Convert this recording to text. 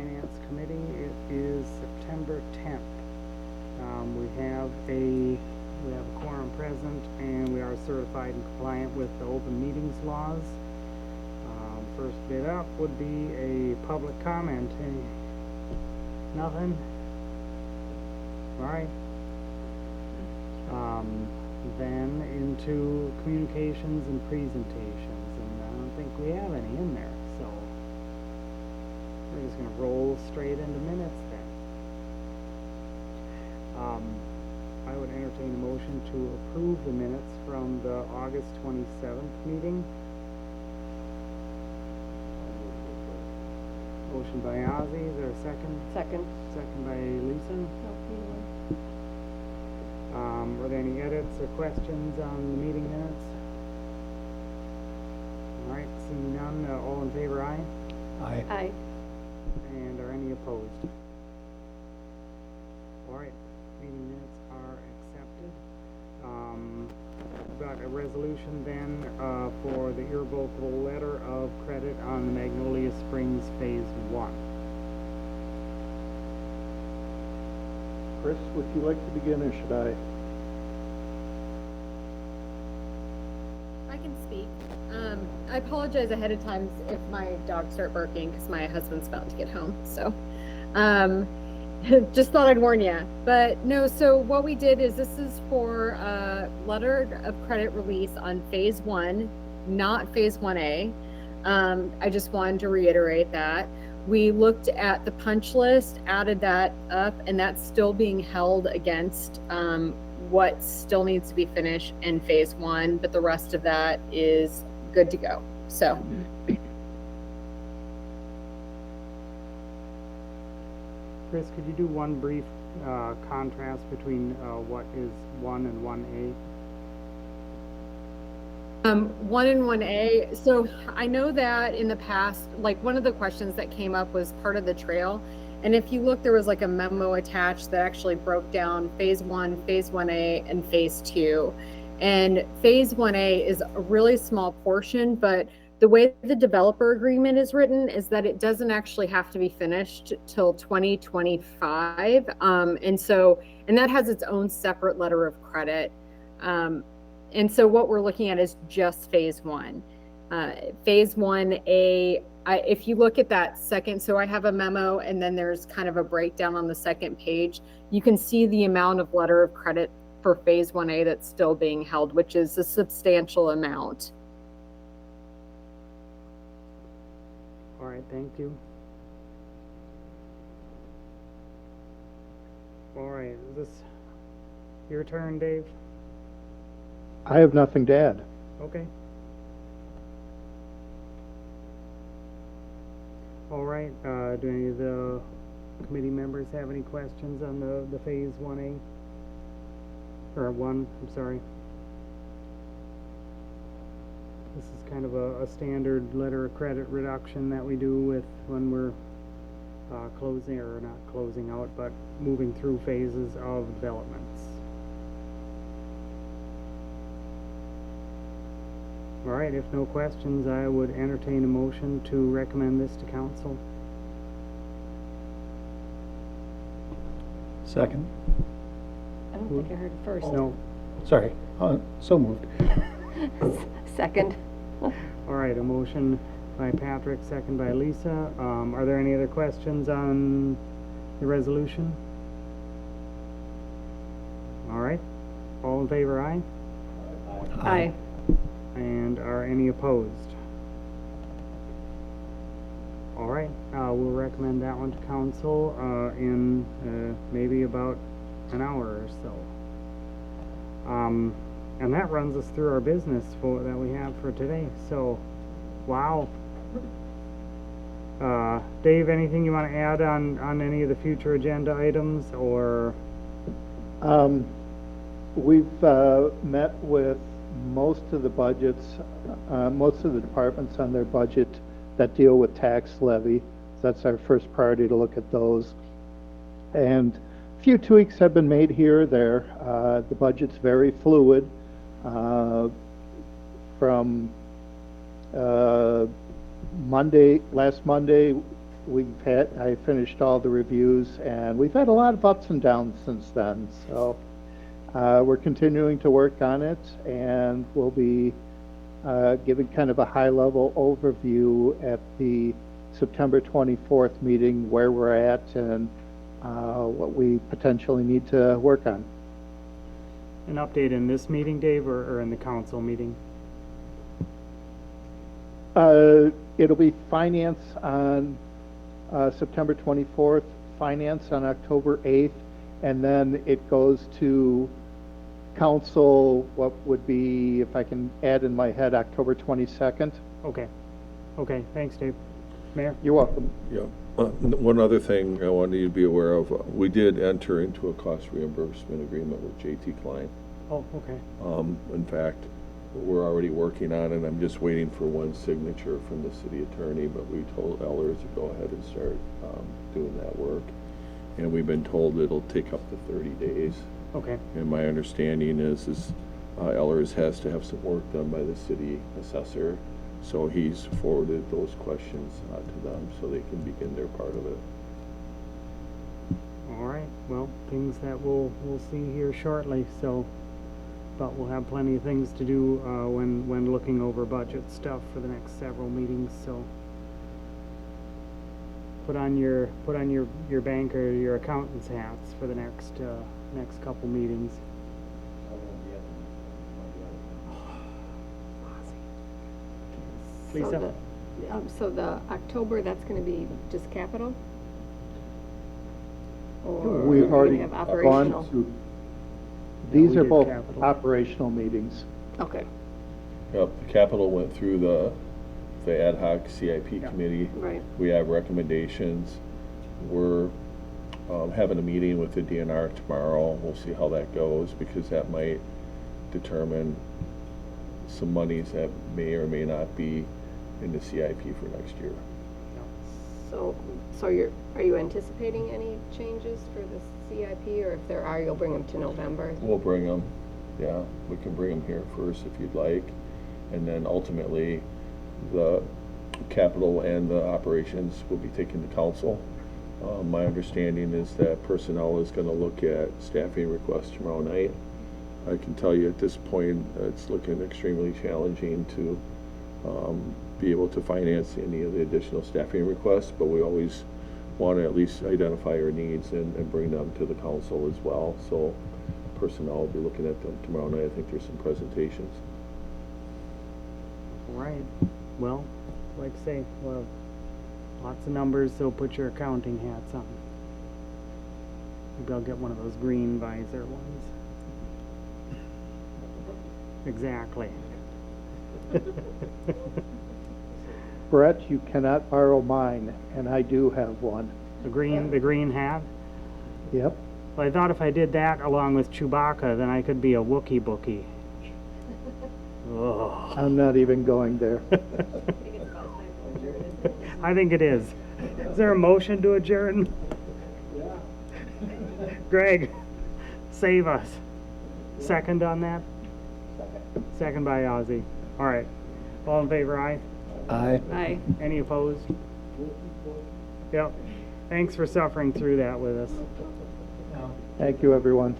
Finance Committee. It is September 10th. We have a quorum present, and we are certified and compliant with the open meetings laws. First bid up would be a public comment. Nothing? All right. Then into communications and presentations, and I don't think we have any in there, so we're just gonna roll straight into minutes then. I would entertain a motion to approve the minutes from the August 27th meeting. Motion by Ozzy, is there a second? Second. Second by Lisa. Were there any edits or questions on the meeting minutes? All right, seeing none, all in favor, aye? Aye. Aye. And are any opposed? All right, meeting minutes are accepted. Got a resolution then for the irrevocable letter of credit on the Magnolia Springs Phase 1. Chris, would you like to begin, or should I? I can speak. I apologize ahead of time if my dogs start barking because my husband's about to get home. So, just thought I'd warn you. But no, so what we did is this is for letter of credit release on Phase 1, not Phase 1A. I just wanted to reiterate that. We looked at the punch list, added that up, and that's still being held against what still needs to be finished in Phase 1, but the rest of that is good to go. So. Chris, could you do one brief contrast between what is 1 and 1A? 1 and 1A. So I know that in the past, like one of the questions that came up was part of the trail. And if you look, there was like a memo attached that actually broke down Phase 1, Phase 1A, and Phase 2. And Phase 1A is a really small portion, but the way the developer agreement is written is that it doesn't actually have to be finished till 2025. And that has its own separate letter of credit. And so what we're looking at is just Phase 1. Phase 1A, if you look at that second, so I have a memo and then there's kind of a breakdown on the second page, you can see the amount of letter of credit for Phase 1A that's still being held, which is a substantial amount. All right, thank you. All right, is this your turn, Dave? I have nothing to add. Okay. All right, do any of the committee members have any questions on the Phase 1A? Or 1, I'm sorry. This is kind of a standard letter of credit reduction that we do with when we're closing, or not closing out, but moving through phases of developments. All right, if no questions, I would entertain a motion to recommend this to council. Second. I don't think I heard it first. No. Sorry. So moved. Second. All right, a motion by Patrick, second by Lisa. Are there any other questions on the resolution? All right, all in favor, aye? Aye. And are any opposed? All right, we'll recommend that one to council in maybe about an hour or so. And that runs us through our business that we have for today. So, wow. Dave, anything you want to add on any of the future agenda items, or? We've met with most of the budgets, most of the departments on their budget that deal with tax levy. That's our first priority, to look at those. And a few tweaks have been made here or there. The budget's very fluid. From last Monday, I finished all the reviews, and we've had a lot of ups and downs since then, so we're continuing to work on it, and we'll be giving kind of a high-level overview at the September 24th meeting, where we're at and what we potentially need to work on. An update in this meeting, Dave, or in the council meeting? It'll be finance on September 24th, finance on October 8th, and then it goes to council, what would be, if I can add in my head, October 22nd. Okay. Okay, thanks, Dave. Mayor? You're welcome. Yeah. One other thing I wanted you to be aware of, we did enter into a cost reimbursement agreement with JT Klein. Oh, okay. In fact, we're already working on it. I'm just waiting for one signature from the city attorney, but we told Ellers to go ahead and start doing that work. And we've been told it'll take up to 30 days. Okay. And my understanding is Ellers has to have some work done by the city assessor. So he's forwarded those questions to them so they can begin their part of it. All right, well, things that we'll see here shortly, so, but we'll have plenty of things to do when looking over budget stuff for the next several meetings, so put on your bank or your accountant's hats for the next couple meetings. Lisa? So the October, that's gonna be just capital? Or are we We've gonna already have gone operational? through, we these are did both capital. operational meetings. Okay, Yep, the capital went through the ad hoc CIP committee. right. We have recommendations. We're having a meeting with the DNR tomorrow. We'll see how that goes, because that might determine some monies that may or may not be in the CIP for next year. So are you anticipating any changes for the CIP, or if there are, you'll bring them to November? We'll bring them, yeah, we can bring them here first if you'd like. And then ultimately, the capital and the operations will be taken to council. My understanding is that personnel is gonna look at staffing requests tomorrow night. I can tell you at this point, it's looking extremely challenging to be able to finance any of the additional staffing requests, but we always want to at least identify our needs and bring them to the council as well. So personnel will be looking at them tomorrow night. I think there's some presentations. All right, well, like I say, we'll have lots of numbers, so put your accounting hats on. Maybe I'll get one of those green visor ones. Exactly. Brett, you cannot borrow mine, and I do have one. The green hat? Yep. Well, I thought if I did that along with Chewbacca, then I could be a Wookiee bookie. Oh. I'm not even going there. I think it is. Is there a motion to adjourn? Yeah. Greg, save us. Second on that? Second by Ozzy. All right. All in favor, aye? Aye. Aye. Any opposed? Yep. Thanks for suffering through that with us. Thank you, everyone.